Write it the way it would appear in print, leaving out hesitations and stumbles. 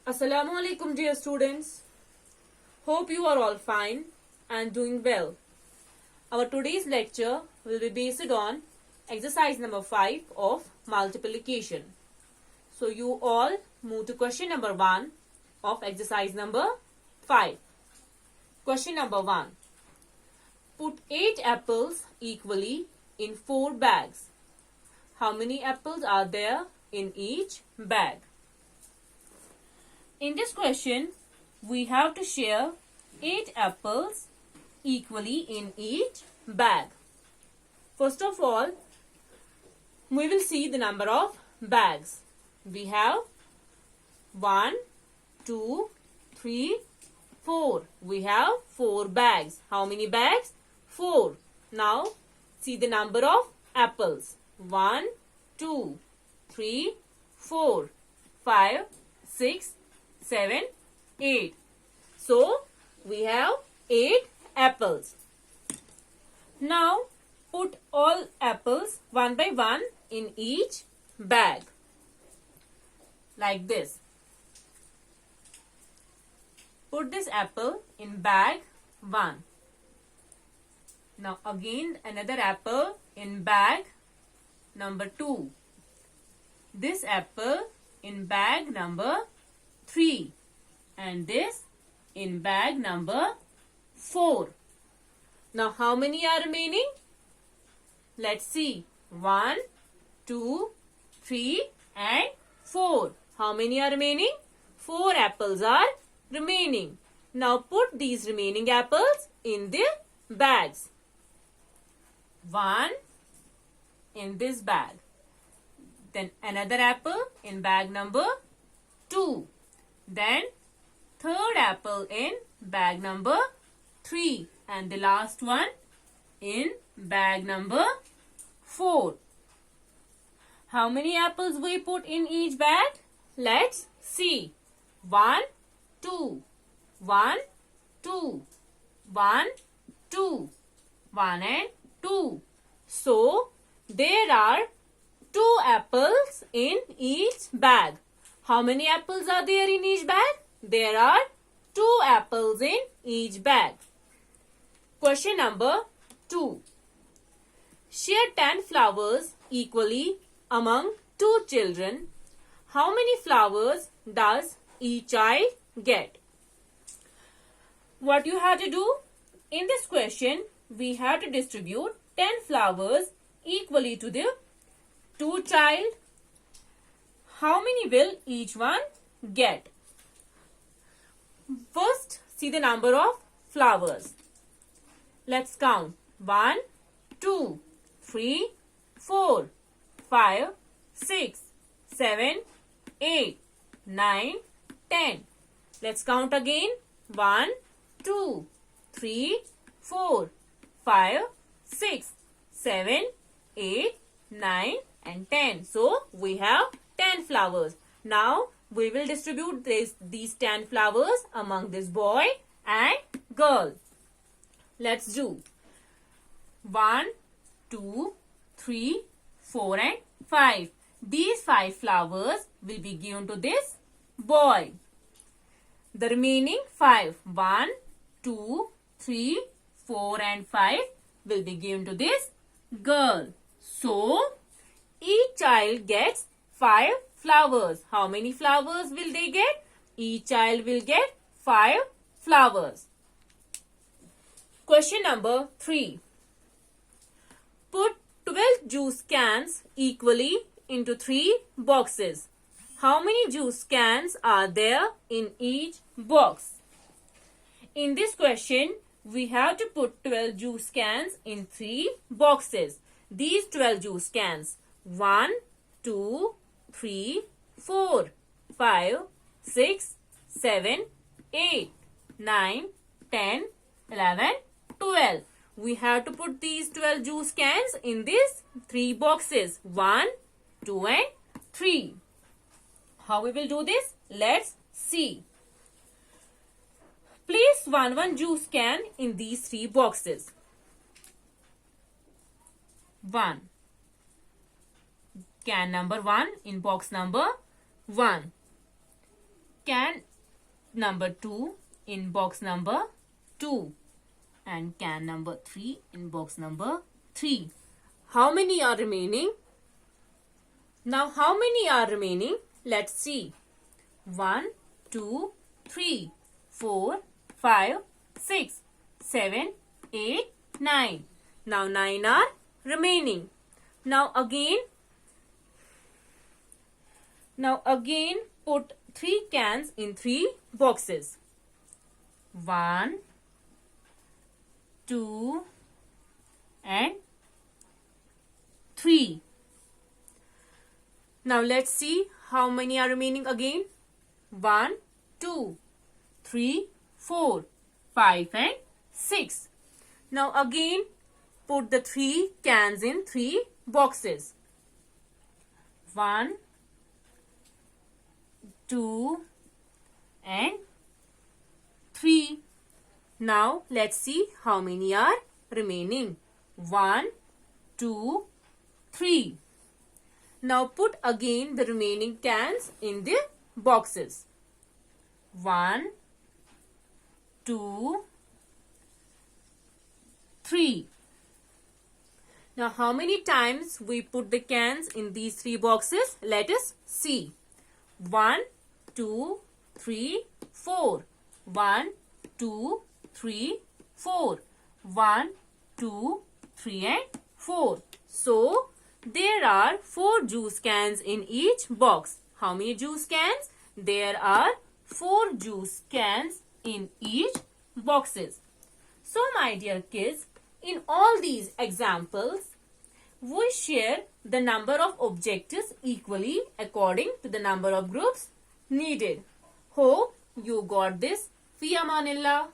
Assalamu alaikum dear students. Hope you are all fine and doing well. Our today's lecture will be based on exercise number 5 of multiplication. So you all move to question number 1 of exercise number 5. Question number 1. Put 8 apples equally in 4 bags. How many apples are there in each bag? In this question, we have to share 8 apples equally in each bag. First of all, we will see the number of bags. We have 1, 2, 3, 4. We have 4 bags. How many bags? 4. Now, see the number of apples. 1, 2, 3, 4, 5, 6, 7, 8. So, we have 8 apples. Now, put all apples one by one in each bag. Like this. Put this apple in bag 1. Now, again another apple in bag number 2. This apple in bag number 3 and this in bag number 4. Now how many are remaining? Let's see. 1, 2, 3 and 4. How many are remaining? 4 apples are remaining. Now put these remaining apples in the bags. 1 in this bag. Then another apple in bag number 2. Then third apple in bag number 3 and the last one in bag number 4. How many apples we put in each bag? Let's see. 1, 2, 1, 2, 1, 2, 1 and 2. So, there are 2 apples in each bag. How many apples are there in each bag? There are 2 apples in each bag. Question number 2. Share 10 flowers equally among 2 children. How many flowers does each child get? What you have to do? In this question, we have to distribute 10 flowers equally to the 2 child. How many will each one get? First, see the number of flowers. Let's count. 1, 2, 3, 4, 5, 6, 7, 8, 9, 10. Let's count again. 1, 2, 3, 4, 5, 6, 7, 8, 9 and 10. So, we have 10 flowers. Now, we will distribute these 10 flowers among this boy and girl. Let's do. 1, 2, 3, 4 and 5. These 5 flowers will be given to this boy. The remaining 5, 1, 2, 3, 4 and 5 will be given to this girl. So, each child gets 5 flowers. How many flowers will they get? Each child will get 5 flowers. Question number 3. Put 12 juice cans equally into 3 boxes. How many juice cans are there in each box? In this question, we have to put 12 juice cans in 3 boxes. These 12 juice cans. 1, 2, 3, 4, 5, 6, 7, 8, 9, 10, 11, 12. We have to put these 12 juice cans in these 3 boxes. 1, 2 and 3. How we will do this? Let's see. Place one juice can in these 3 boxes. 1. Can number 1 in box number 1. can number 2 in box number 2 and can number 3 in box number 3. How many are remaining? Now how many are remaining? Let's see. 1, 2, 3, 4, 5, 6, 7, 8, 9. Now 9 are remaining. Now again put 3 cans in 3 boxes. 1, 2 and 3. Now let's see how many are remaining again. 1, 2, 3, 4, 5 and 6. Now again put the 3 cans in 3 boxes. 1, 2 and 3. Now let's see how many are remaining. 1, 2, 3. Now put again the remaining cans in the boxes. 1, 2, 3. Now how many times we put the cans in these 3 boxes? Let us see. 1, 2, 3, 4. 1, 2, 3, 4. 1, 2, 3 and 4. So there are 4 juice cans in each box. How many juice cans? There are 4 juice cans in each boxes. So my dear kids, in all these examples, we share the number of objectives equally according to the number of groups needed. Hope you got this. Fi amanillah.